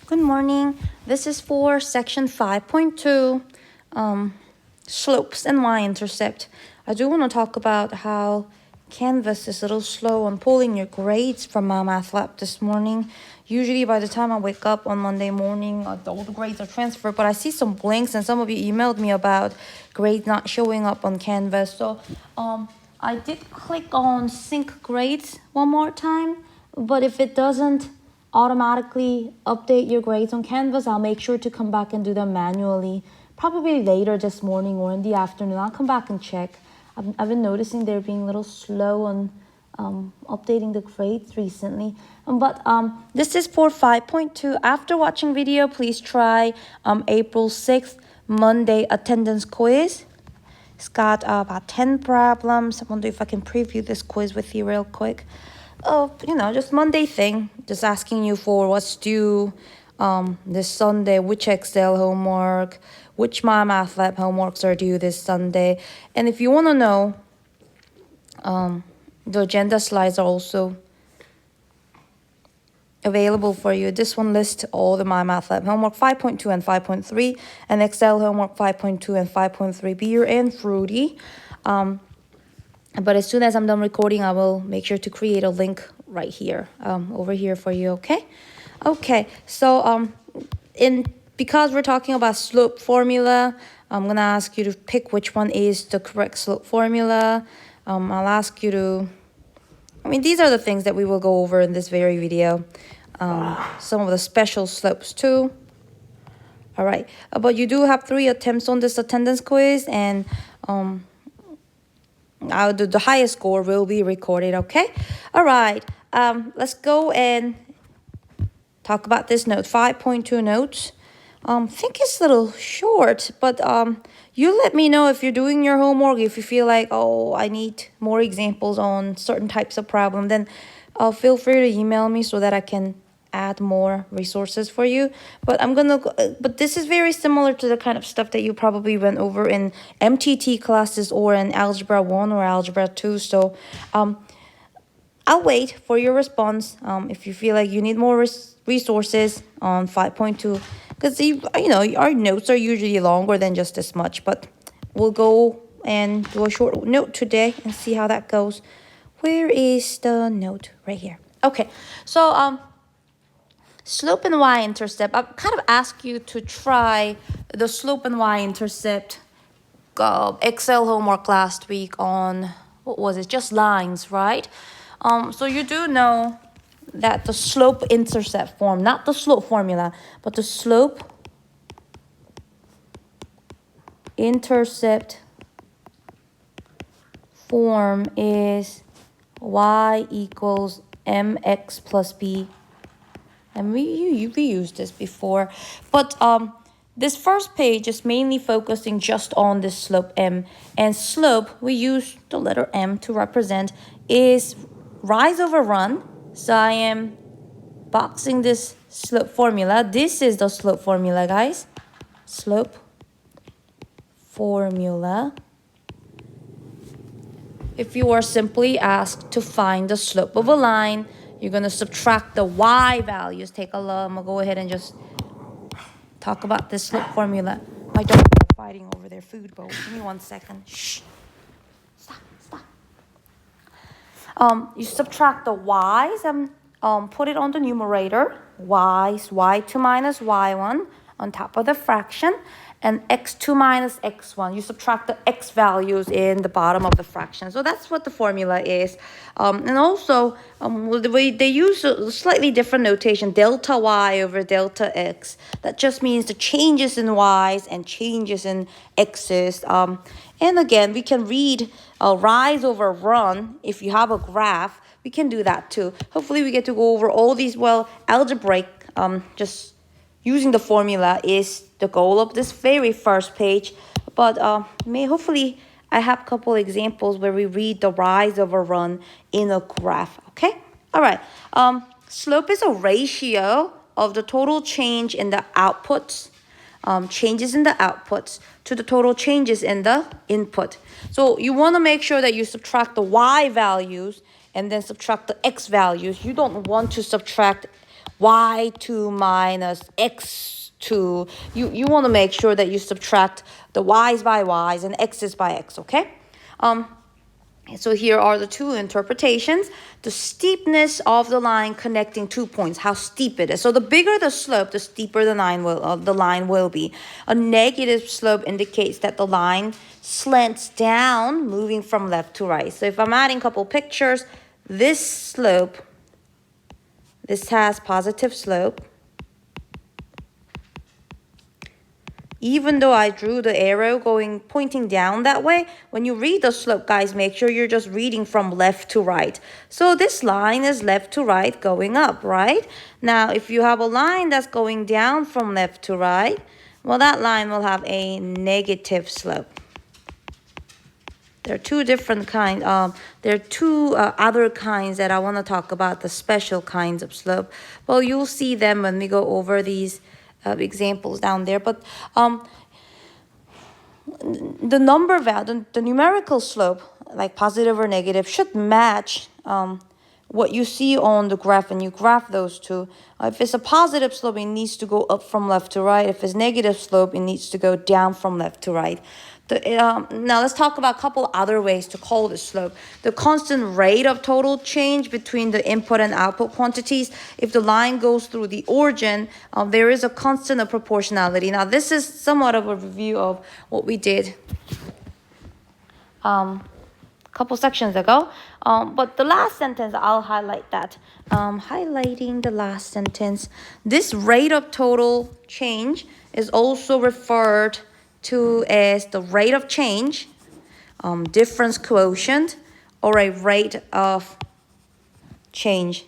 Good morning. This is for section 5.2, slopes and Y-intercept. I do want to talk about how Canvas is a little slow on pulling your grades from my math lab this morning. Usually by the time I wake up on Monday morning, all the grades are transferred, but I see some blanks and some of you emailed me about grades not showing up on Canvas. So I did click on sync grades one more time, but if it doesn't automatically update your grades on Canvas, I'll make sure to come back and do them manually, probably later this morning or in the afternoon. I'll come back and check. I've been noticing they're being a little slow on updating the grades recently. But this is for 5.2. After watching video, please try April 6th, Monday attendance quiz. It's got about 10 problems. I wonder if I can preview this quiz with you real quick. Just Monday thing, just asking you for what's due this Sunday, which Excel homework, which My Math Lab homeworks are due this Sunday. And if you want to know, the agenda slides are also available for you. This one lists all the My Math Lab homework 5.2 and 5.3, and Excel homework 5.2 and 5.3, beer and fruity. But as soon as I'm done recording, I will make sure to create a link right here, over here for you, okay? Okay, so because we're talking about slope formula, I'm going to ask you to pick which one is the correct slope formula. I'll ask you to, these are the things that we will go over in this very video. Some of the special slopes too. All right, but you do have 3 attempts on this attendance quiz, and the highest score will be recorded, okay? All right, let's go and talk about this note, 5.2 notes. I think it's a little short, but you let me know if you're doing your homework, if you feel like, oh, I need more examples on certain types of problem, then feel free to email me so that I can add more resources for you. But but this is very similar to the kind of stuff that you probably went over in MTH classes or in Algebra 1 or Algebra 2. So I'll wait for your response if you feel like you need more resources on 5.2, because our notes are usually longer than just this much, but we'll go and do a short note today and see how that goes. Where is the note? Right here. Okay, so slope and Y-intercept. I kind of ask you to try the slope and Y-intercept Excel homework last week on, what was it? Just lines, right? So you do know that the slope intercept form, not the slope formula, but the slope intercept form is y equals mx plus b. And we used this before, but this first page is mainly focusing just on this slope m, and slope, we use the letter m to represent, is rise over run. So I am boxing this slope formula. This is the slope formula, guys. Slope formula. If you are simply asked to find the slope of a line, you're going to subtract the y values. Take a look. I'm going to go ahead and just talk about this slope formula. My dogs are fighting over their food bowl. Give me 1 second. Shh. Stop. You subtract the y's and put it on the numerator. Y2 minus y1 on top of the fraction, and x2 minus x1. You subtract the x values in the bottom of the fraction. So that's what the formula is. And also, the way they use a slightly different notation, delta y over delta x. That just means the changes in y's and changes in x's. And again, we can read rise over run. If you have a graph, we can do that too. Hopefully we get to go over all these, algebraic, just using the formula is the goal of this very first page. But hopefully I have a couple examples where we read the rise over run in a graph, okay? All right, slope is a ratio of the total change in the outputs, changes in the outputs to the total changes in the input. So you want to make sure that you subtract the y values and then subtract the x values. You don't want to subtract y2 minus x2. You want to make sure that you subtract the y's by y's and x's by x, okay? So here are the two interpretations. The steepness of the line connecting 2 points, how steep it is. So the bigger the slope, the steeper the line will be. A negative slope indicates that the line slants down, moving from left to right. So if I'm adding a couple pictures, this slope, this has positive slope. Even though I drew the arrow pointing down that way, when you read the slope, guys, make sure you're just reading from left to right. So this line is left to right going up, right? Now, if you have a line that's going down from left to right, well, that line will have a negative slope. There are two different kinds. There are two other kinds that I want to talk about, the special kinds of slope. Well, you'll see them when we go over these examples down there, but the number value, the numerical slope, like positive or negative, should match what you see on the graph when you graph those two. If it's a positive slope, it needs to go up from left to right. If it's negative slope, it needs to go down from left to right. Now let's talk about a couple other ways to call the slope. The constant rate of total change between the input and output quantities. If the line goes through the origin, there is a constant of proportionality. Now this is somewhat of a review of what we did a couple sections ago. But the last sentence, I'll highlight that. Highlighting the last sentence. This rate of total change is also referred to as the rate of change, difference quotient, or a rate of change.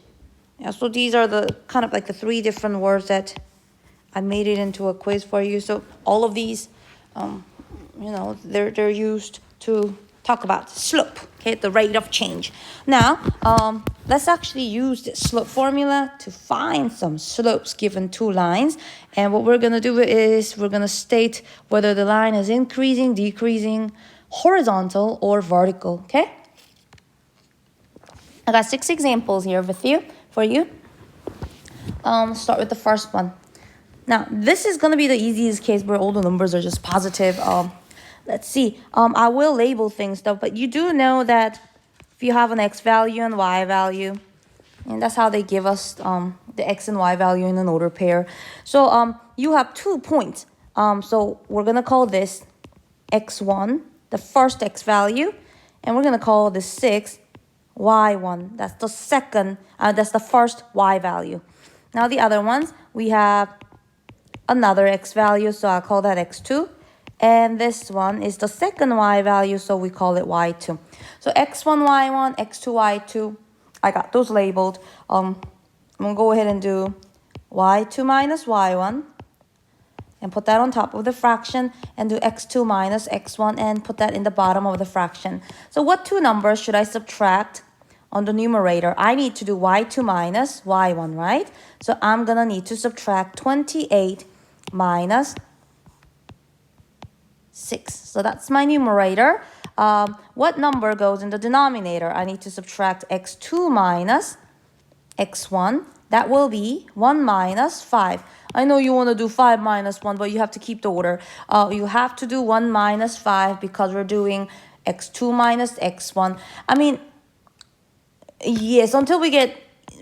Yeah, so these are the kind of like the three different words that I made it into a quiz for you. So all of these, they're used to talk about slope, okay, the rate of change. Now, let's actually use this slope formula to find some slopes given two lines. And what we're going to do is we're going to state whether the line is increasing, decreasing, horizontal, or vertical, okay? I got 6 examples here for you. Start with the first one. Now, this is going to be the easiest case where all the numbers are just positive. Let's see. I will label things though, but you do know that if you have an x value and y value, and that's how they give us the x and y value in an order pair. So you have 2 points. So we're going to call this x1, the first x value, and we're going to call this 6 y1. That's the second, that's the first y value. Now the other ones, we have another x value, so I'll call that x2. And this one is the second y value, so we call it y2. So x1, y1, x2, y2. I got those labeled. I'm going to go ahead and do y2 minus y1 and put that on top of the fraction, and do x2 minus x1 and put that in the bottom of the fraction. So what two numbers should I subtract on the numerator? I need to do y2 minus y1, right? So I'm going to need to subtract 28 minus 6. So that's my numerator. What number goes in the denominator? I need to subtract x2 minus x1. That will be 1 minus 5. I know you want to do 5 minus 1, but you have to keep the order. You have to do 1 minus 5 because we're doing x2 minus x1. I mean, yes, until we get,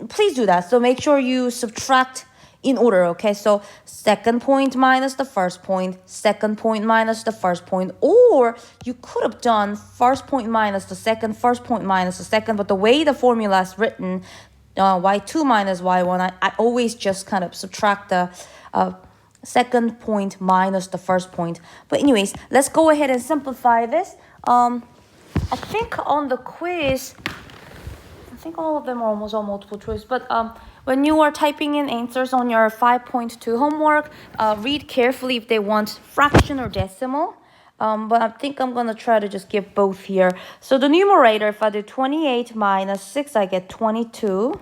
please do that. So make sure you subtract in order, okay? So second point minus the first point, second point minus the first point, or you could have done first point minus the second, first point minus the second, but the way the formula is written, y2 minus y1, I always just kind of subtract the second point minus the first point. But anyways, let's go ahead and simplify this. I think on the quiz, I think all of them are almost all multiple choice, but when you are typing in answers on your 5.2 homework, read carefully if they want fraction or decimal. But I think I'm going to try to just give both here. So the numerator, if I do 28 minus 6, I get 22.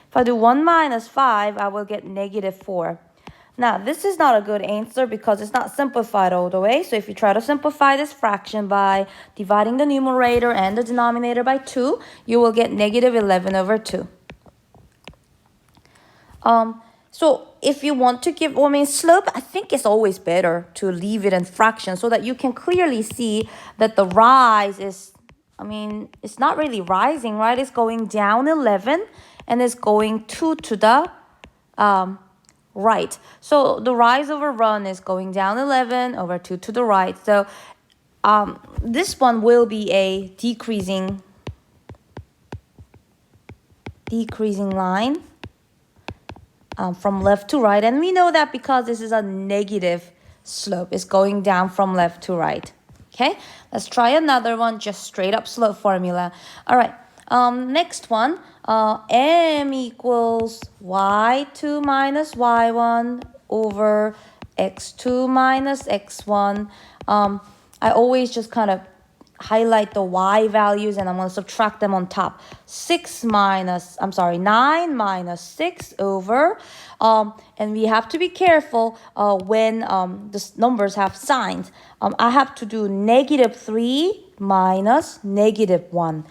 If I do 1 minus 5, I will get negative 4. Now, this is not a good answer because it's not simplified all the way. So if you try to simplify this fraction by dividing the numerator and the denominator by 2, you will get negative 11 over 2. So if you want to give, well, I mean, slope, I think it's always better to leave it in fractions so that you can clearly see that the rise is, I mean, it's not really rising, right? It's going down 11 and it's going 2 to the right. So the rise over run is going down 11 over 2 to the right. So this one will be a decreasing line. From left to right, and we know that because this is a negative slope. It's going down from left to right. Okay, let's try another one, just straight up slope formula. All right, next one, m equals y2 minus y1 over x2 minus x1. I always just kind of highlight the y values and I'm going to subtract them on top. 9 minus 6 over, and we have to be careful when the numbers have signs. I have to do -3 minus -1.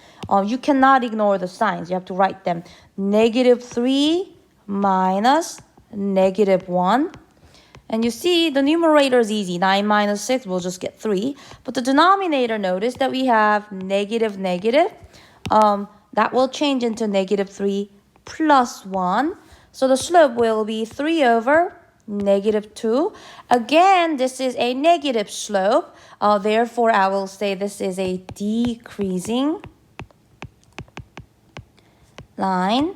You cannot ignore the signs. You have to write them. -3 minus -1. And you see, the numerator is easy. 9 minus 6, we'll just get 3. But the denominator, notice that we have negative. That will change into -3 plus 1. So the slope will be 3 over -2. Again, this is a negative slope. Therefore, I will say this is a decreasing line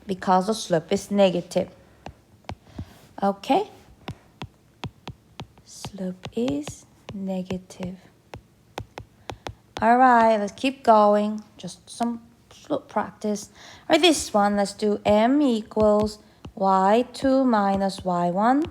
because the slope is negative. Okay. Slope is negative. All right, let's keep going. Just some slope practice. All right, this one, let's do m equals y2 minus y1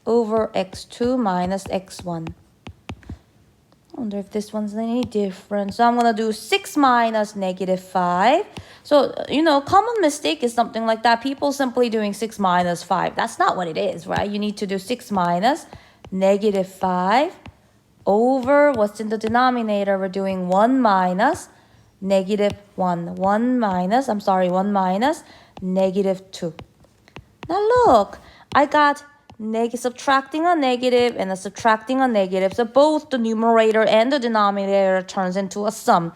over x2 minus x1. I wonder if this one's any different. So I'm going to do 6 minus -5. So, you know, common mistake is something like that. People simply doing 6 minus 5. That's not what it is, right? You need to do 6 minus -5 over what's in the denominator. We're doing 1 minus -1. 1 minus -2. Now look, I got subtracting a negative and a subtracting a negative. So both the numerator and the denominator turns into a sum,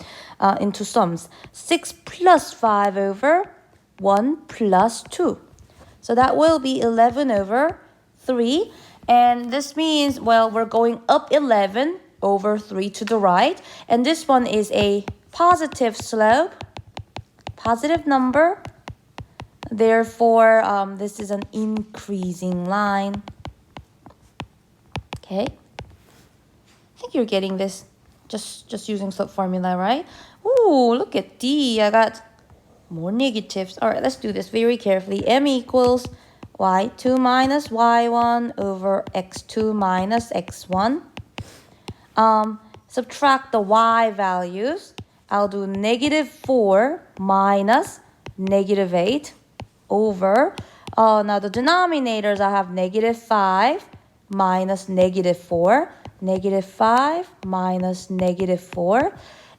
into sums. 6 plus 5 over 1 plus 2. So that will be 11 over 3. And this means, well, we're going up 11 over 3 to the right. And this one is a positive slope, positive number. Therefore, this is an increasing line. Okay. I think you're getting this just using slope formula, right? Ooh, look at D. I got more negatives. All right, let's do this very carefully. M equals y2 minus y1 over x2 minus x1. Subtract the y values. I'll do -4 minus -8 over, now the denominators, I have -5 minus -4, -5 minus -4,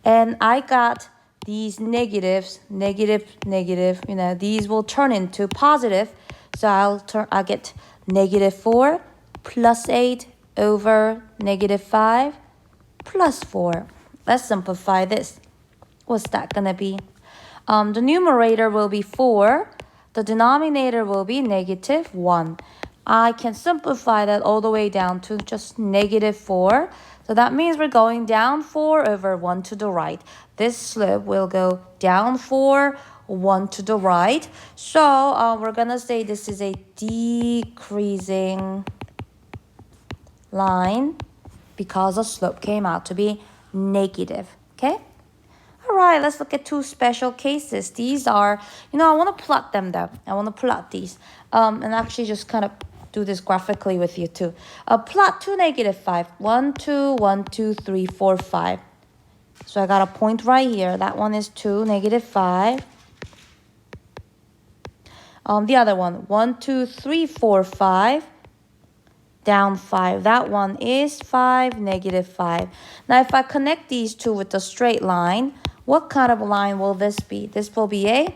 and I got these negatives, negative, you know, these will turn into positive, so I'll get -4 plus 8 over -5 plus 4. Let's simplify this. What's that gonna be? The numerator will be 4. The denominator will be -1. I can simplify that all the way down to just -4. So that means we're going down 4 over 1 to the right. This slope will go down 4, 1 to the right. So we're going to say this is a decreasing line because the slope came out to be negative. Okay? All right, let's look at two special cases. These are, you know, I want to plot them though. I want to plot these and actually just kind of do this graphically with you too. Plot 2, -5. 1, 2, 1, 2, 3, 4, 5. So I got a point right here. That one is 2, -5. The other one, 1, 2, 3, 4, 5. Down 5. That one is 5, -5. Now, if I connect these two with a straight line, what kind of line will this be? This will be a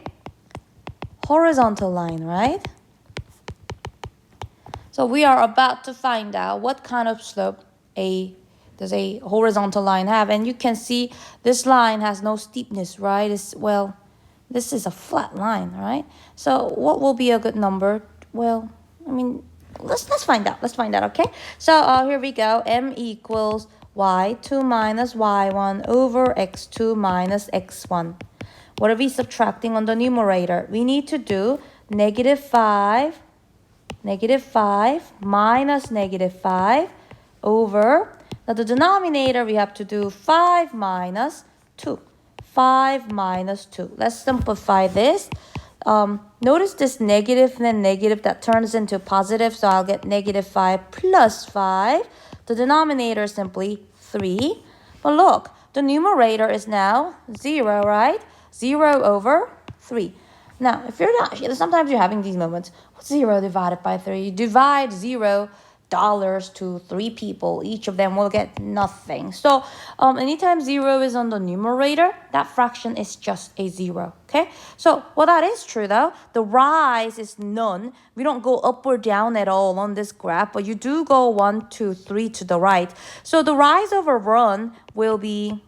horizontal line, right? So we are about to find out what kind of slope does a horizontal line have. And you can see this line has no steepness, right? This is a flat line, right? So what will be a good number? Well, I mean, let's find out. Let's find out, okay? So here we go. M equals y2 minus y1 over x2 minus x1. What are we subtracting on the numerator? We need to do negative 5 minus negative 5 over, now the denominator we have to do 5 minus 2. 5 minus 2. Let's simplify this. Notice this negative and then negative that turns into positive, so I'll get negative 5 plus 5. The denominator is simply 3. But look, the numerator is now 0, right? 0 over 3. Now, if you're not, sometimes you're having these moments. What's 0 divided by 3? You divide $0 to 3 people. Each of them will get nothing. So, anytime 0 is on the numerator, that fraction is just a 0, okay? So, well, that is true, though. The rise is none. We don't go up or down at all on this graph, but you do go 1, 2, 3 to the right. So, the rise over run will be,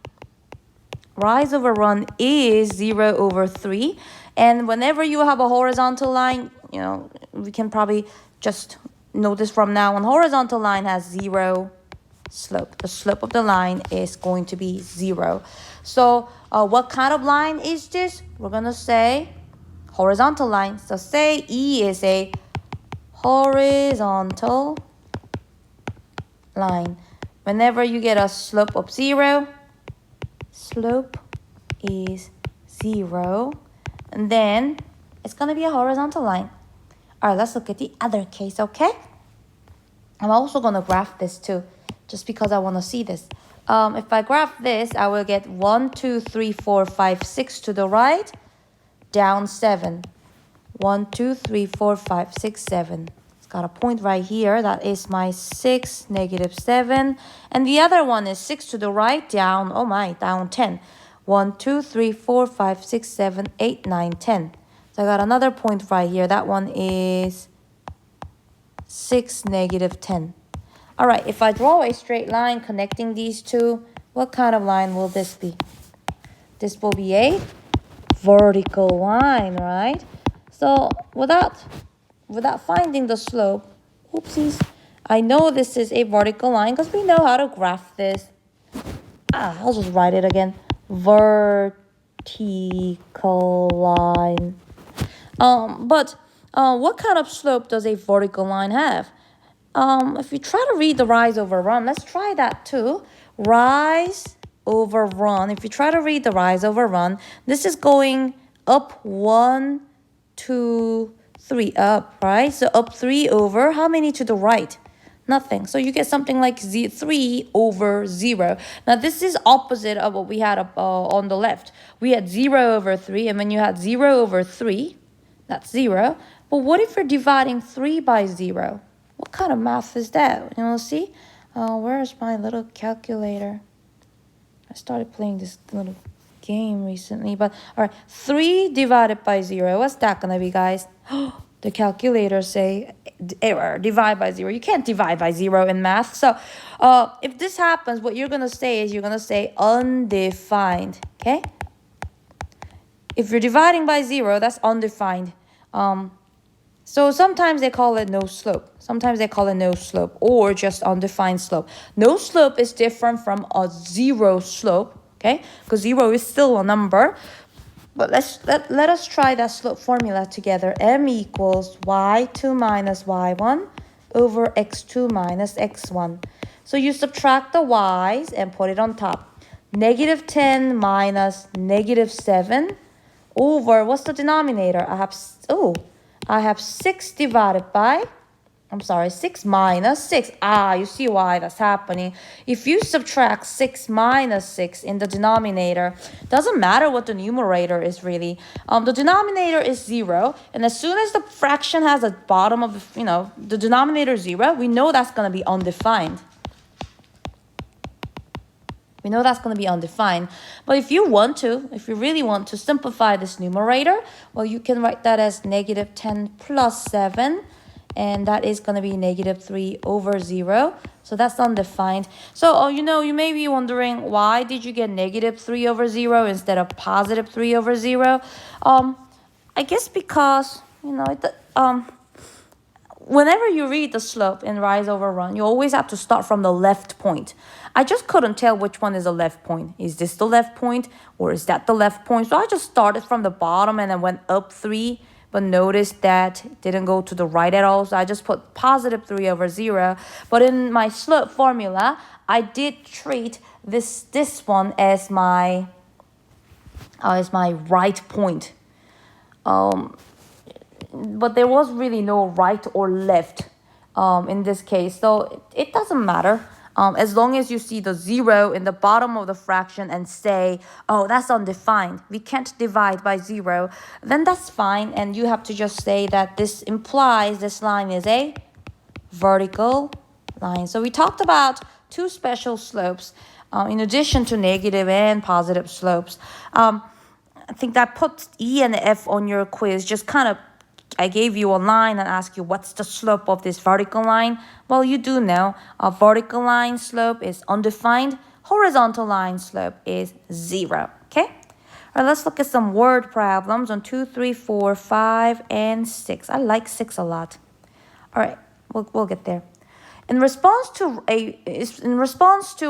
rise over run is 0 over 3. And whenever you have a horizontal line, you know, we can probably just notice from now on, horizontal line has 0 slope. The slope of the line is going to be 0. So what kind of line is this? We're going to say horizontal line. So say E is a horizontal line. Whenever you get a slope of 0, slope is 0. And then it's going to be a horizontal line. All right, let's look at the other case, okay? I'm also going to graph this too, just because I want to see this. If I graph this, I will get 1, 2, 3, 4, 5, 6 to the right, down 7. 1, 2, 3, 4, 5, 6, 7. It's got a point right here. That is my 6, negative 7. And the other one is 6 to the right, down, oh my, down 10. 1, 2, 3, 4, 5, 6, 7, 8, 9, 10. So I got another point right here. That one is 6, negative 10. All right, if I draw a straight line connecting these two, what kind of line will this be? This will be a vertical line, right? So without finding the slope, oopsies, I know this is a vertical line because we know how to graph this. I'll just write it again. Vertical line. But what kind of slope does a vertical line have? If you try to read the rise over run, let's try that too. Rise over run. If you try to read the rise over run, this is going up 1, 2, 3 up, right? So up 3 over, how many to the right? Nothing. So you get something like 3 over 0. Now, this is opposite of what we had on the left. We had 0 over 3, and when you had 0 over 3, that's 0. But what if you're dividing 3 by 0? What kind of math is that? You know, see? Where's my little calculator? I started playing this little game recently. But, all right, 3 divided by 0. What's that going to be, guys? The calculators say error, divide by 0. You can't divide by 0 in math. So if this happens, what you're going to say is you're going to say undefined, okay? If you're dividing by 0, that's undefined. So sometimes they call it no slope. Sometimes they call it no slope or just undefined slope. No slope is different from a 0 slope, okay? Because 0 is still a number. But let us try that slope formula together. M equals y2 minus y1 over x2 minus x1. So you subtract the y's and put it on top. Negative 10 minus negative 7 over, what's the denominator? I have 6 divided by, 6 minus 6. You see why that's happening. If you subtract 6 minus 6 in the denominator, doesn't matter what the numerator is really. The denominator is 0, and as soon as the fraction has a bottom of, the denominator 0, we know that's going to be undefined. We know that's going to be undefined. But if you really want to simplify this numerator, well, you can write that as negative 10 plus 7 and that is going to be negative 3 over 0. So that's undefined. So, you may be wondering, why did you get negative 3 over 0 instead of positive 3 over 0? I guess because, whenever you read the slope in rise over run, you always have to start from the left point. I just couldn't tell which one is the left point. Is this the left point or is that the left point? So I just started from the bottom and then went up 3. But notice that it didn't go to the right at all. So I just put positive 3 over 0. But in my slope formula, I did treat this one as my right point. But there was really no right or left in this case. So it doesn't matter. As long as you see the 0 in the bottom of the fraction and say, oh, that's undefined, we can't divide by 0, then that's fine. And you have to just say that this implies this line is a vertical line. So we talked about 2 special slopes in addition to negative and positive slopes. I think that put E and F on your quiz. Just kind of, I gave you a line and asked you what's the slope of this vertical line. Well, you do know a vertical line slope is undefined. Horizontal line slope is 0. Okay? All right, let's look at some word problems on 2, 3, 4, 5, and 6. I like 6 a lot. All right, we'll get there. In response to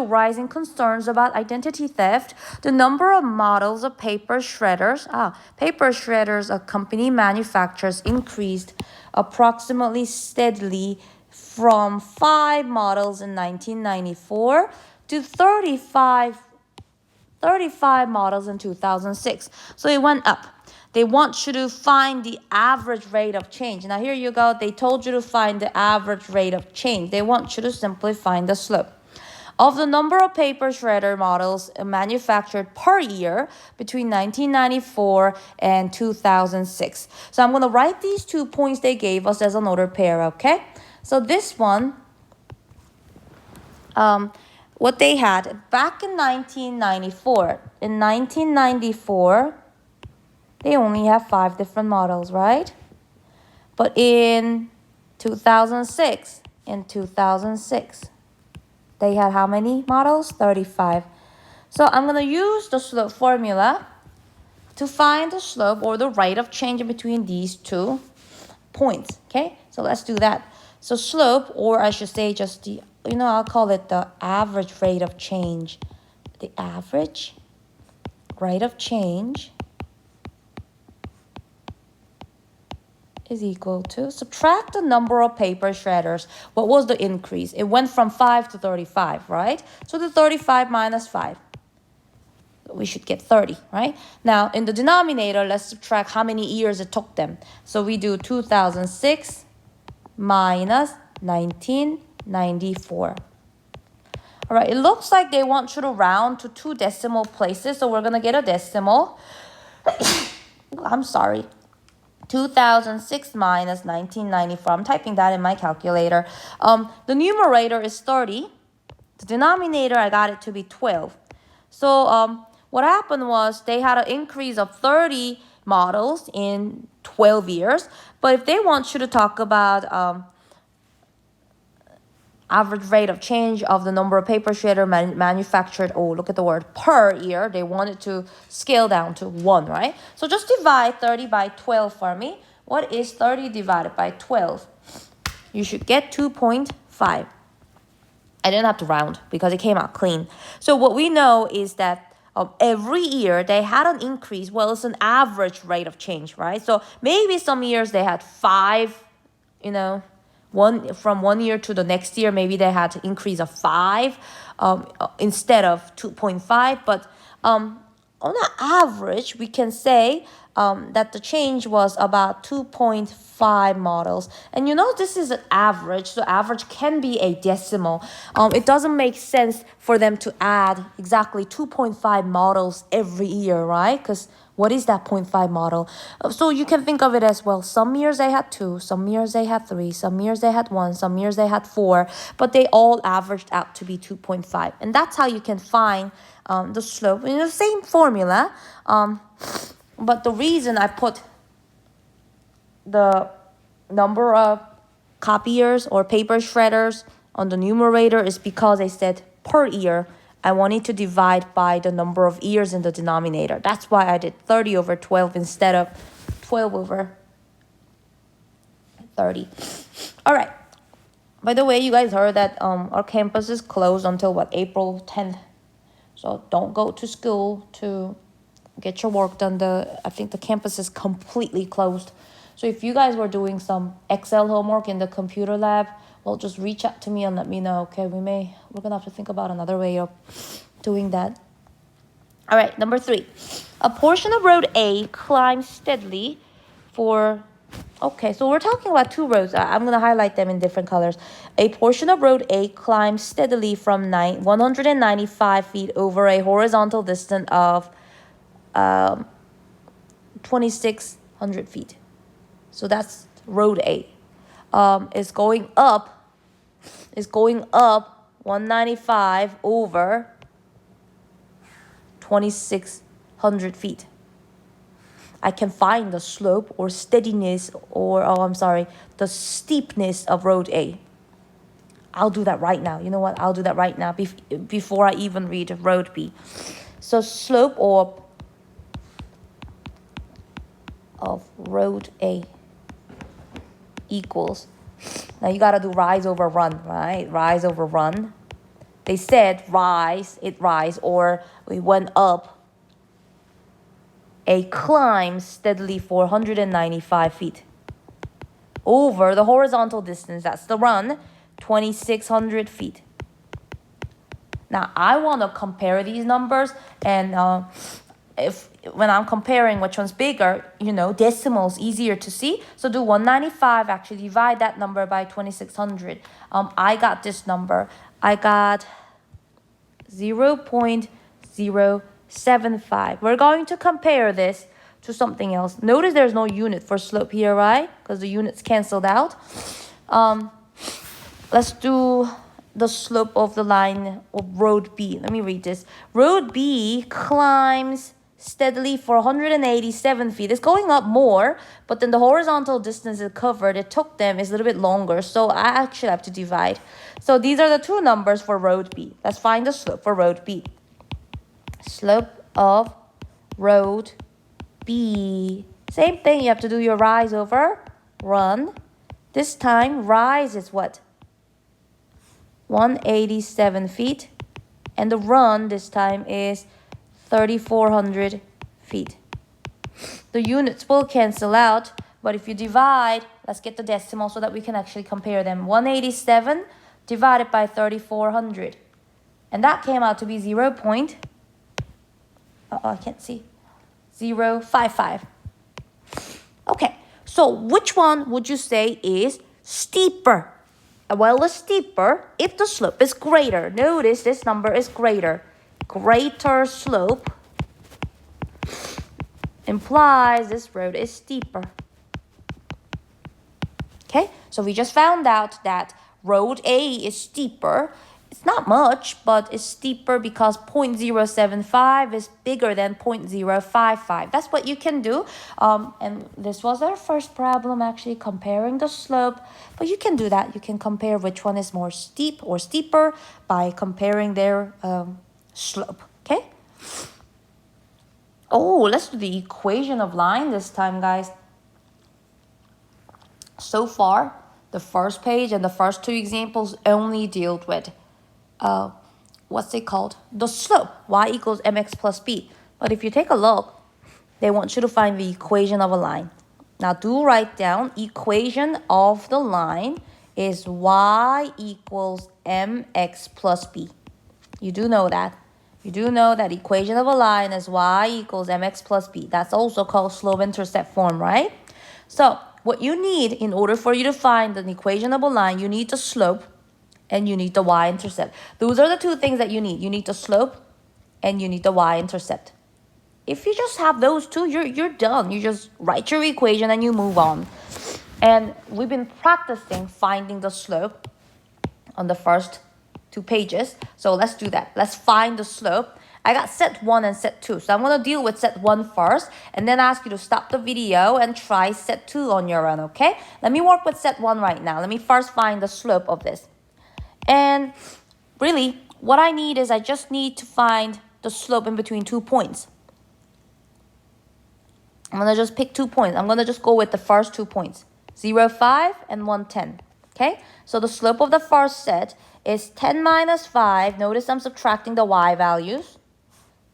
rising concerns about identity theft, the number of models of paper shredders a company manufactures increased approximately steadily from 5 models in 1994 to 35 models in 2006. So it went up. They want you to find the average rate of change. Now here you go. They told you to find the average rate of change. They want you to simply find the slope of the number of paper shredder models manufactured per year between 1994 and 2006. So I'm going to write these 2 points they gave us as an ordered pair, okay? So this one, what they had back in 1994. In 1994, they only have 5 different models, right? But in 2006, they had how many models? 35. So I'm going to use the slope formula to find the slope or the rate of change between these 2 points, okay? So let's do that. So slope, or I should say just the, I'll call it the average rate of change. The average rate of change is equal to, subtract the number of paper shredders. What was the increase? It went from 5 to 35, right? So the 35 minus 5. We should get 30, right? Now, in the denominator, let's subtract how many years it took them. So we do 2006 minus 1994. All right, it looks like they want you to round to 2 decimal places. So we're going to get a decimal. I'm sorry. 2006 minus 1994. I'm typing that in my calculator. The numerator is 30. The denominator, I got it to be 12. So what happened was they had an increase of 30 models in 12 years. But if they want you to talk about average rate of change of the number of paper shredder manufactured, look at the word per year. They wanted to scale down to 1, right? So just divide 30 by 12 for me. What is 30 divided by 12? You should get 2.5. I didn't have to round because it came out clean. So what we know is that every year they had an increase. Well, it's an average rate of change, right? So maybe some years they had 5, from 1 year to the next year, maybe they had an increase of 5 instead of 2.5. But on an average, we can say that the change was about 2.5 models. And this is an average, so average can be a decimal. It doesn't make sense for them to add exactly 2.5 models every year, right? Because what is that 0.5 model? So you can think of it as, well, some years they had 2, some years they had 3, some years they had 1, some years they had 4, but they all averaged out to be 2.5. And that's how you can find the slope in the same formula. But the reason I put the number of copiers or paper shredders on the numerator is because I said per year. I wanted to divide by the number of years in the denominator. That's why I did 30 over 12 instead of 12 over 30. All right. By the way, you guys heard that our campus is closed until what, April 10th. So don't go to school to get your work done. I think the campus is completely closed. So if you guys were doing some Excel homework in the computer lab, well, just reach out to me and let me know. Okay, we're gonna have to think about another way of doing that. All right, number 3. A portion of road A climbs steadily for... Okay, so we're talking about 2 roads. I'm going to highlight them in different colors. A portion of road A climbs steadily from 195 feet over a horizontal distance of 2,600 feet. So that's road A. It's going up 195 over 2,600 feet. I can find the slope or steadiness or, the steepness of road A. I'll do that right now. You know what? I'll do that right now before I even read road B. So slope of road A equals, now you got to do rise over run, right? Rise over run. They said rise, or we went up. A climb steadily for 195 feet over the horizontal distance, that's the run, 2,600 feet. Now, I want to compare these numbers, and when I'm comparing which one's bigger, decimals easier to see. So do 195, actually divide that number by 2,600. I got this number. I got 0.075. We're going to compare this to something else. Notice there's no unit for slope here, right? Because the units canceled out. Let's do the slope of the line of road B. Let me read this. Road B climbs steadily for 187 feet. It's going up more, but then the horizontal distance it covered, it took them, is a little bit longer. So I actually have to divide. So these are the 2 numbers for road B. Let's find the slope for road B. Slope of road B. Same thing, you have to do your rise over run. This time, rise is what? 187 feet. And the run this time is 3,400 feet. The units will cancel out, but if you divide, let's get the decimal so that we can actually compare them. 187 divided by 3,400. And that came out to be 0.055. Okay, so which one would you say is steeper? Well, the steeper, if the slope is greater. Notice this number is greater. Greater slope implies this road is steeper. Okay, so we just found out that road A is steeper. It's not much, but it's steeper because 0.075 is bigger than 0.055. That's what you can do. And this was our first problem, actually, comparing the slope. But you can do that. You can compare which one is more steep or steeper by comparing their slope. Okay? Oh, let's do the equation of line this time, guys. So far, the first page and the first 2 examples only deal with what's it called? The slope, y equals mx plus b. But if you take a look, they want you to find the equation of a line. Now do write down equation of the line is y equals mx plus b. You do know that. You do know that equation of a line is y equals mx plus b. That's also called slope-intercept form, right? So what you need in order for you to find an equation of a line, you need the slope and you need the y-intercept. Those are the 2 things that you need. You need the slope and you need the y-intercept. If you just have those 2, you're done. You just write your equation and you move on. And we've been practicing finding the slope on the first 2 pages. So let's do that. Let's find the slope. I got set 1 and set 2. So I'm going to deal with set 1 first and then ask you to stop the video and try set 2 on your own, okay? Let me work with set 1 right now. Let me first find the slope of this. And really, what I need is I just need to find the slope in between 2 points. I'm going to just pick 2 points. I'm going to just go with the first 2 points, 0, 5 and 1, 10. Okay, so the slope of the first set is 10 minus 5. Notice I'm subtracting the y values.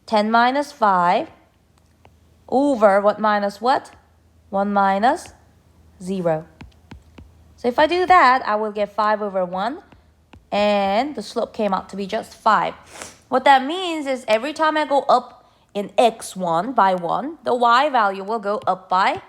10 minus 5 over what minus what? 1 minus 0. So if I do that, I will get 5 over 1. And the slope came out to be just 5. What that means is every time I go up in x1 by 1, the y value will go up by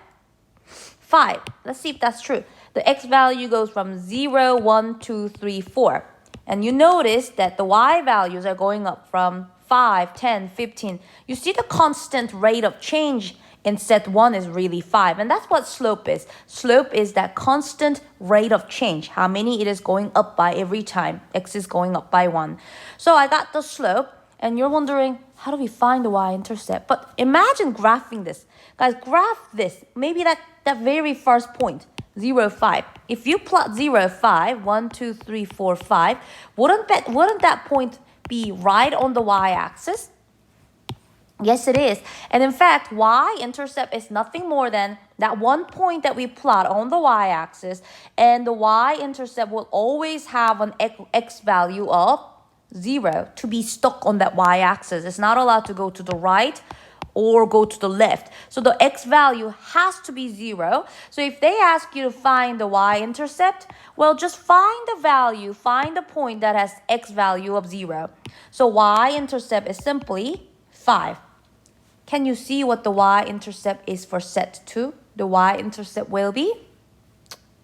5. Let's see if that's true. The x value goes from 0, 1, 2, 3, 4. And you notice that the y values are going up from 5, 10, 15. You see the constant rate of change in set 1 is really 5. And that's what slope is. Slope is that constant rate of change, how many it is going up by every time x is going up by 1. So I got the slope, and you're wondering, how do we find the y-intercept? But imagine graphing this. Guys, graph this. Maybe that very first point, 0, 5. If you plot 0, 5, 1, 2, 3, 4, 5, wouldn't that point be right on the y-axis? Yes, it is. And in fact, y-intercept is nothing more than that one point that we plot on the y-axis, and the y-intercept will always have an x value of 0 to be stuck on that y-axis. It's not allowed to go to the right or go to the left. So the x value has to be 0. So if they ask you to find the y-intercept, well, just find the value, find the point that has x value of 0. So y-intercept is simply 5. Can you see what the y-intercept is for set 2? The y-intercept will be?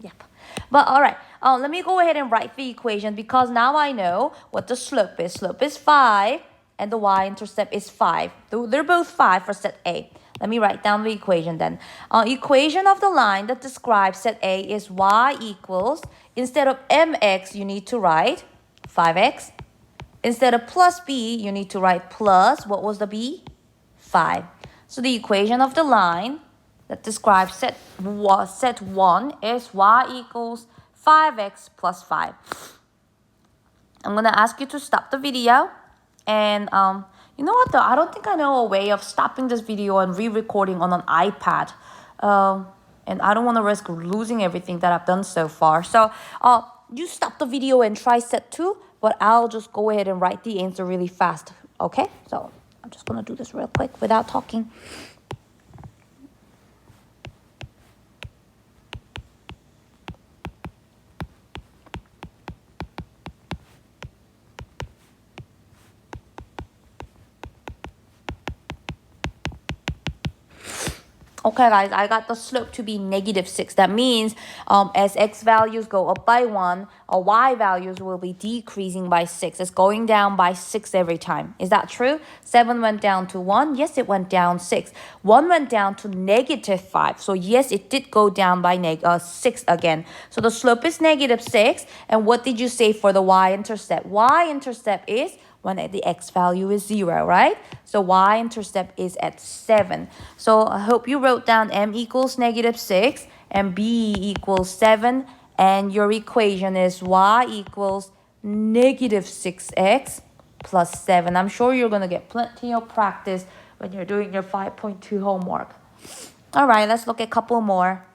Yep. But all right, let me go ahead and write the equation, because now I know what the slope is. Slope is 5 and the y-intercept is 5. They're both 5 for set A. Let me write down the equation then. Equation of the line that describes set A is y equals, instead of mx, you need to write 5x. Instead of plus b, you need to write plus, what was the b? 5. So the equation of the line that describes set 1 is y equals 5x plus 5. I'm going to ask you to stop the video. And you know what though? I don't think I know a way of stopping this video and re-recording on an iPad. And I don't want to risk losing everything that I've done so far. So you stop the video and try set 2. But I'll just go ahead and write the answer really fast. Okay? So I'm just going to do this real quick without talking. Okay, guys, I got the slope to be -6. That means as x values go up by 1, y values will be decreasing by 6. It's going down by 6 every time. Is that true? 7 went down to 1. Yes, it went down 6. 1 went down to -5. So yes, it did go down by 6 again. So the slope is -6. And what did you say for the y-intercept? Y-intercept is when the x value is 0, right? So y-intercept is at 7. So I hope you wrote down m equals -6 and b equals 7. And your equation is y equals -6x plus 7. I'm sure you're going to get plenty of practice when you're doing your 5.2 homework. All right, let's look at a couple more.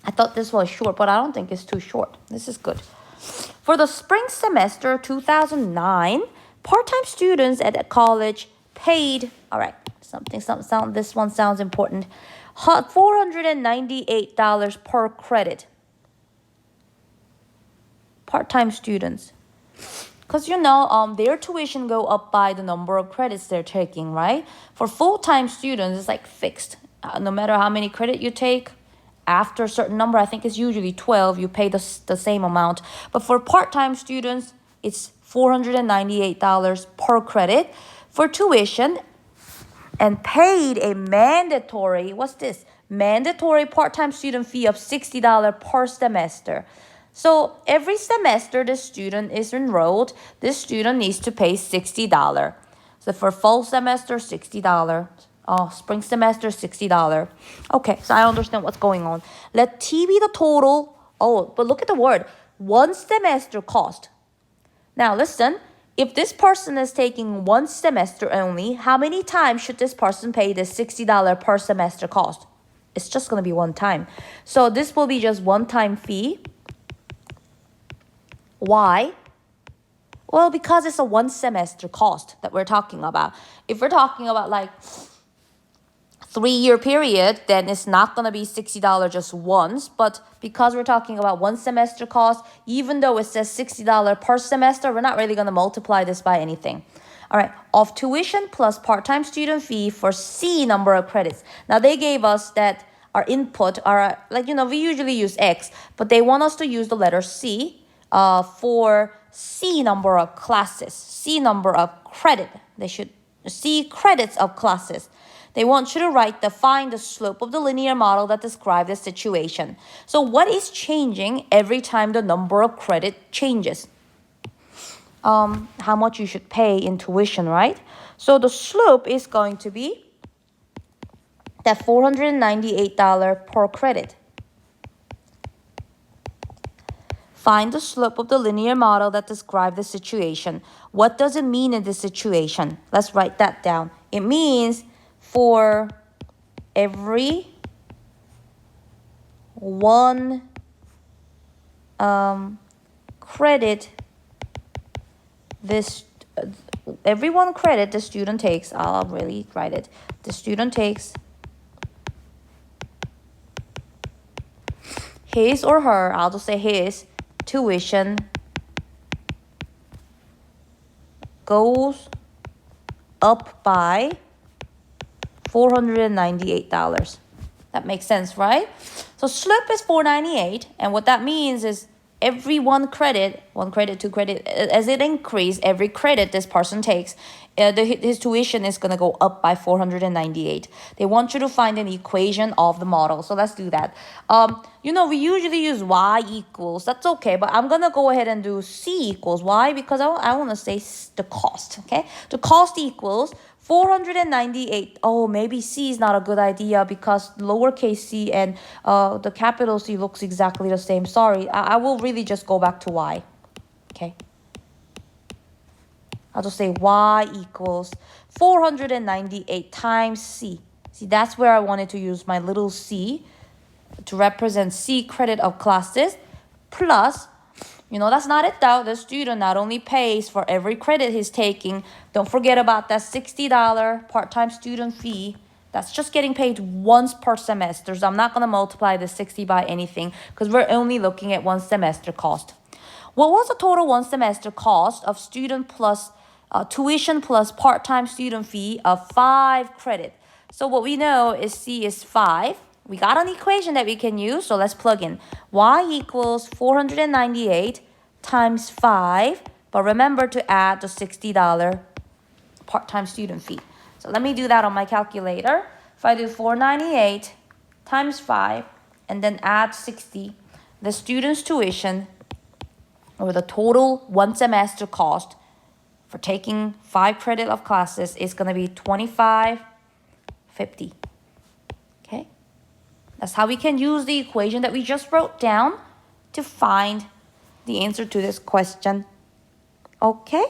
I thought this was short, but I don't think it's too short. This is good. For the spring semester 2009, part-time students at a college paid, all right, this one sounds important, $498 per credit. Part-time students. Because, you know, their tuition go up by the number of credits they're taking, right? For full-time students, it's like fixed. No matter how many credit you take, after a certain number, I think it's usually 12, you pay the same amount. But for part-time students, it's $498 per credit for tuition, and paid a mandatory, what's this? Mandatory part-time student fee of $60 per semester. So every semester the student is enrolled, this student needs to pay $60. So for fall semester, $60. Spring semester, $60. Okay, so I understand what's going on. Let T be the total. Oh, but look at the word. One semester cost. Now listen, if this person is taking one semester only, how many times should this person pay this $60 per semester cost? It's just going to be one time. So this will be just one-time fee. Why? Well, because it's a one semester cost that we're talking about. If we're talking about like 3-year period, then it's not going to be $60 just once. But because we're talking about one semester cost, even though it says $60 per semester, we're not really going to multiply this by anything. All right, of tuition plus part-time student fee for C number of credits. Now, they gave us that our input are like, we usually use X, but they want us to use the letter C for C number of classes, C number of credit. They should C credits of classes. They want you to find the slope of the linear model that describes the situation. So what is changing every time the number of credit changes? How much you should pay in tuition, right? So the slope is going to be that $498 per credit. Find the slope of the linear model that describes the situation. What does it mean in this situation? Let's write that down. It means for every one credit the student takes, I'll really write it, the student takes his or her, I'll just say his, tuition goes up by $498. That makes sense, right? So slope is $498, and what that means is every one credit, two credit, as it increases, every credit this person takes, his tuition is going to go up by $498. They want you to find an equation of the model. So let's do that. We usually use Y equals. That's okay, but I'm going to go ahead and do C equals. Why? Because I want to say the cost, okay? The cost equals 498. Oh, maybe C is not a good idea because lowercase c and the capital C looks exactly the same. Sorry, I will really just go back to Y. Okay. I'll just say Y equals 498 times C. See, that's where I wanted to use my little c to represent C credit of classes plus, that's not it though. The student not only pays for every credit he's taking, don't forget about that $60 part-time student fee. That's just getting paid once per semester. So I'm not going to multiply the 60 by anything because we're only looking at one semester cost. What was the total one semester cost of student plus tuition plus part-time student fee of 5 credit? So what we know is C is 5. We got an equation that we can use, so let's plug in. Y equals 498 times 5, but remember to add the $60 part-time student fee. So let me do that on my calculator. If I do 498 times 5 and then add 60, the student's tuition or the total one semester cost for taking 5 credit of classes is going to be $25.50. Okay? That's how we can use the equation that we just wrote down to find the answer to this question. Okay?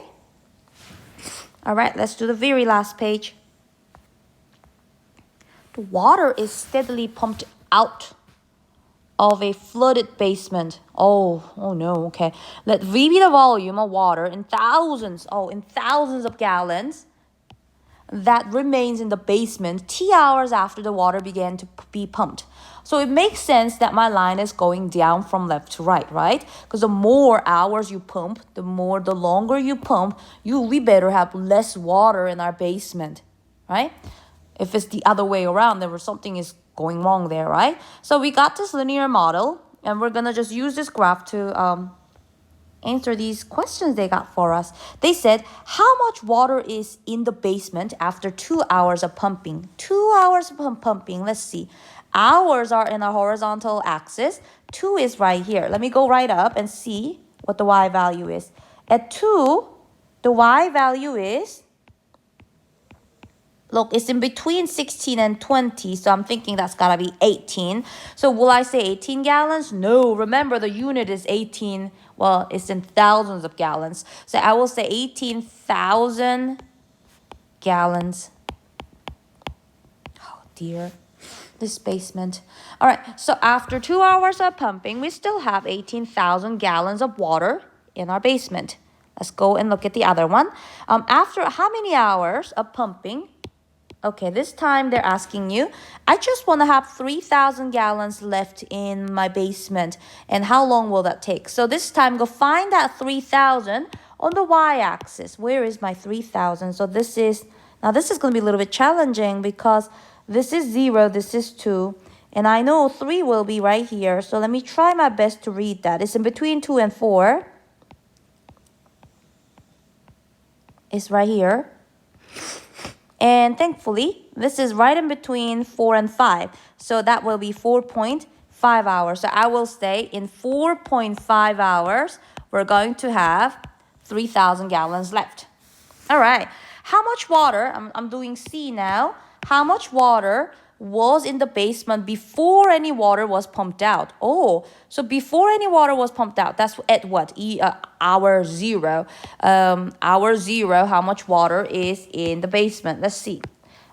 All right, let's do the very last page. The water is steadily pumped out of a flooded basement. Oh no, okay. Let V be the volume of water in thousands of gallons that remains in the basement T hours after the water began to be pumped. So it makes sense that my line is going down from left to right? Because the more hours you pump, the longer you pump, we better have less water in our basement, right? If it's the other way around, then something is going wrong there, right? So we got this linear model, and we're going to just use this graph to answer these questions they got for us. They said, how much water is in the basement after 2 hours of pumping? 2 hours of pumping, let's see. Hours are in a horizontal axis. 2 is right here. Let me go right up and see what the Y value is. At 2, the Y value is Look, it's in between 16 and 20, so I'm thinking that's gotta be 18. So will I say 18 gallons? No, remember the unit is 18. Well, it's in thousands of gallons. So I will say 18,000 gallons. Oh dear, this basement. All right, so after 2 hours of pumping, we still have 18,000 gallons of water in our basement. Let's go and look at the other one. After how many hours of pumping? Okay, this time they're asking you, I just want to have 3,000 gallons left in my basement. And how long will that take? So this time, go find that 3,000 on the y-axis. Where is my 3,000? So this is going to be a little bit challenging because this is 0, this is 2. And I know 3 will be right here. So let me try my best to read that. It's in between 2 and 4. It's right here. And thankfully, this is right in between 4 and 5. So that will be 4.5 hours. So I will say in 4.5 hours, we're going to have 3,000 gallons left. All right. How much water, I'm doing C now. How much water was in the basement before any water was pumped out? Oh, so before any water was pumped out, that's at what? Hour 0. Hour 0, how much water is in the basement? Let's see.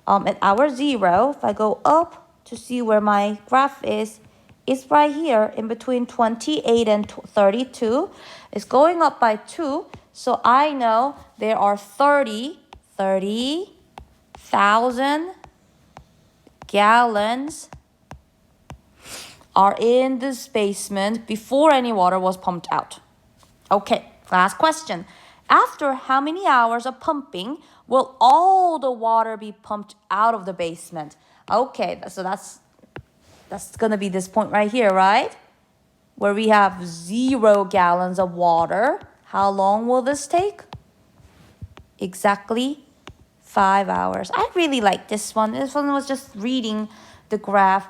At hour 0, if I go up to see where my graph is, it's right here in between 28 and 32. It's going up by 2. So I know there are 30,000 gallons are in this basement before any water was pumped out. Okay, last question. After how many hours of pumping will all the water be pumped out of the basement? Okay, so that's going to be this point right here, right? Where we have 0 gallons of water. How long will this take? Exactly 5 hours. I really like this one. This one was just reading the graph.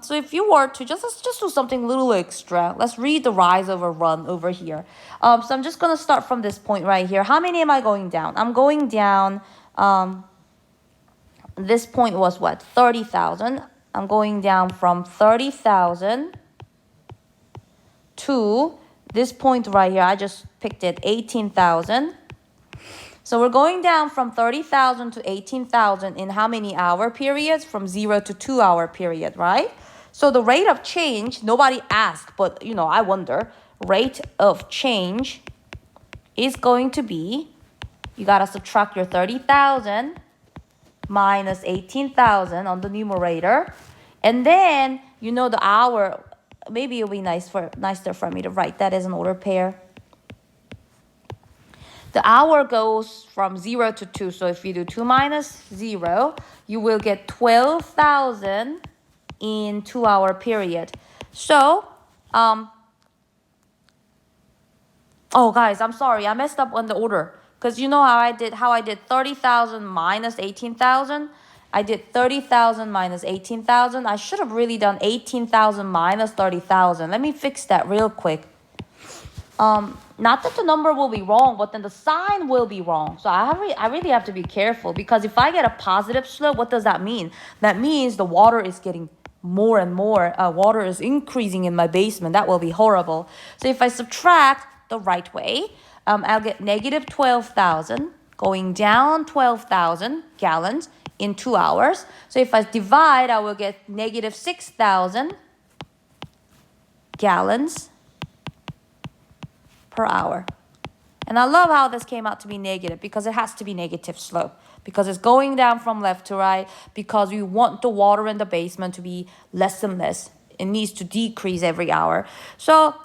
So if you were to let's just do something a little extra. Let's read the rise over run over here. So I'm just gonna start from this point right here. How many am I going down? I'm going down. This point was what? 30,000. I'm going down from 30,000 to this point right here. I just picked it, 18,000. So we're going down from 30,000 to 18,000 in how many hour periods? From 0 to 2 hour period, right? So the rate of change, nobody asked, but I wonder, rate of change is going to be, you got to subtract your 30,000 minus 18,000 on the numerator. And then, the hour, maybe it'll be nicer for me to write that as an order pair. The hour goes from 0 to 2. So if you do 2 minus 0, you will get 12,000 in 2 hour period. So, oh guys, I'm sorry. I messed up on the order. Because you know how I did 30,000 minus 18,000? I did 30,000 minus 18,000. I should have really done 18,000 minus 30,000. Let me fix that real quick. Not that the number will be wrong, but then the sign will be wrong. So I really have to be careful, because if I get a positive slope, what does that mean? That means the water is getting more and more. Water is increasing in my basement. That will be horrible. So if I subtract the right way, I'll get negative 12,000 going down 12,000 gallons in 2 hours. So if I divide, I will get negative 6,000 gallons per hour. And I love how this came out to be negative, because it has to be negative slope, because it's going down from left to right, because we want the water in the basement to be less and less. It needs to decrease every hour. So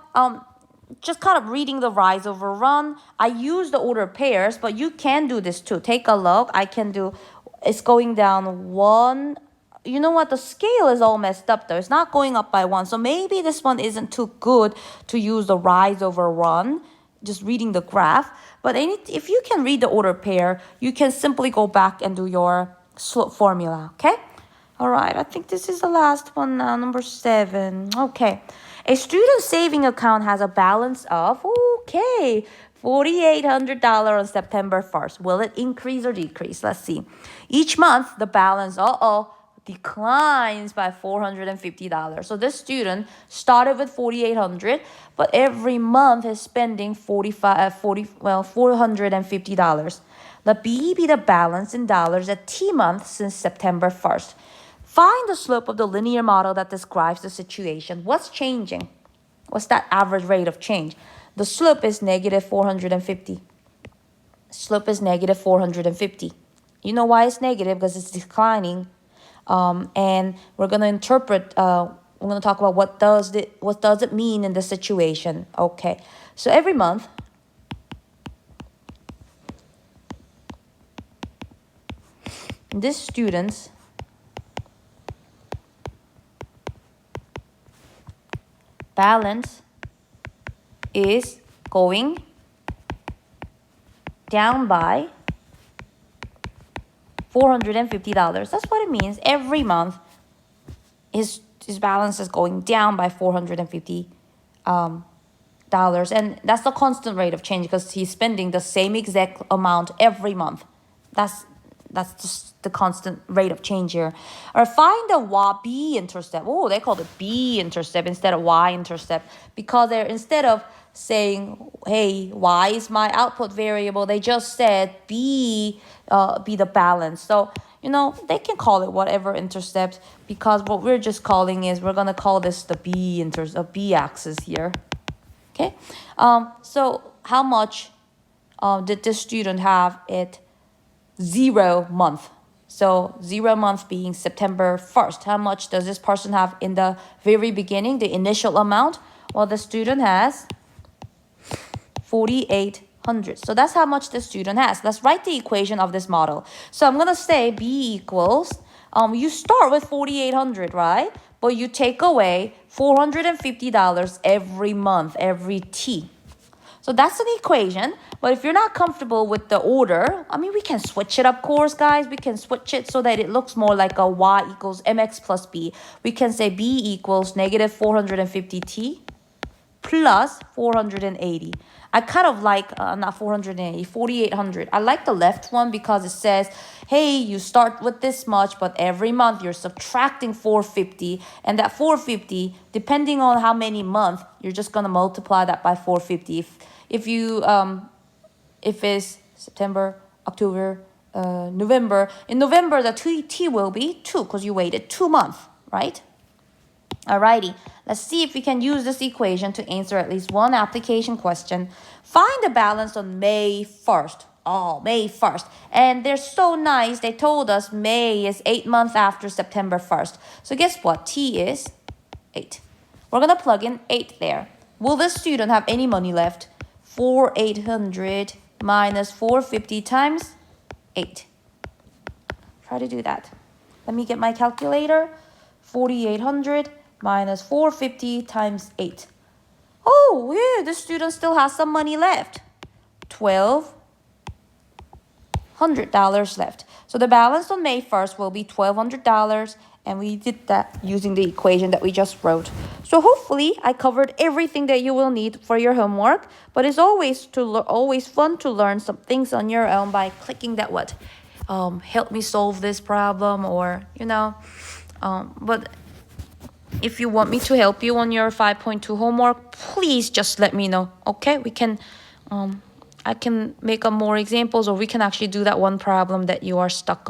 just kind of reading the rise over run. I use the order pairs, but you can do this too. Take a look. I can do, it's going down 1. You know what? The scale is all messed up though. It's not going up by 1. So maybe this one isn't too good to use the rise over run, just reading the graph. But if you can read the order pair, you can simply go back and do your slope formula, okay? All right, I think this is the last one now, number 7. Okay. A student saving account has a balance of, $4,800 on September 1st. Will it increase or decrease? Let's see. Each month, the balance, declines by $450. So this student started with $4,800, but every month is spending $450. Let B be the balance in dollars at T month since September 1st. Find the slope of the linear model that describes the situation. What's changing? What's that average rate of change? The slope is negative 450. Slope is negative 450. You know why it's negative? Because it's declining. And we're going to interpret, we're going to talk about what does it mean in this situation. Okay, so every month, this student's balance is going down by $450. That's what it means. Every month, his balance is going down by $450. And that's the constant rate of change because he's spending the same exact amount every month. That's just the constant rate of change here. Or find the B-intercept. Oh, they call it B-intercept instead of Y-intercept because they're instead of saying, hey, Y is my output variable, they just said B be the balance. So, they can call it whatever intercept because what we're just calling is we're going to call this the B-axis here. Okay. So how much did this student have at 0 month? So 0 month being September 1st. How much does this person have in the very beginning, the initial amount? Well, the student has 4,800. So that's how much the student has. Let's write the equation of this model. So I'm going to say B equals, you start with 4,800, right? But you take away $450 every month, every T. So that's an equation. But if you're not comfortable with the order, we can switch it up, course, guys. We can switch it so that it looks more like a Y equals MX plus B. We can say B equals negative 450T plus 480. I kind of like, not 480, 4,800. I like the left one because it says, hey, you start with this much, but every month you're subtracting 450. And that 450, depending on how many months, you're just going to multiply that by 450. If it's September, October, November. In November, the T will be 2 because you waited 2 months, right? Alrighty, let's see if we can use this equation to answer at least one application question. Find the balance on May 1st. Oh, May 1st. And they're so nice. They told us May is 8 months after September 1st. So guess what? T is 8. We're going to plug in 8 there. Will this student have any money left? 4,800 minus 450 times 8. Try to do that. Let me get my calculator. 4,800 minus 450 times 8. Oh, yeah, the student still has some money left. $1,200 left. So the balance on May 1st will be $1,200, and we did that using the equation that we just wrote. So hopefully I covered everything that you will need for your homework, but it's always fun to learn some things on your own by clicking that help me solve this problem, or but if you want me to help you on your 5.2 homework, please just let me know. Okay, we can I can make up more examples, or we can actually do that one problem that you are stuck on.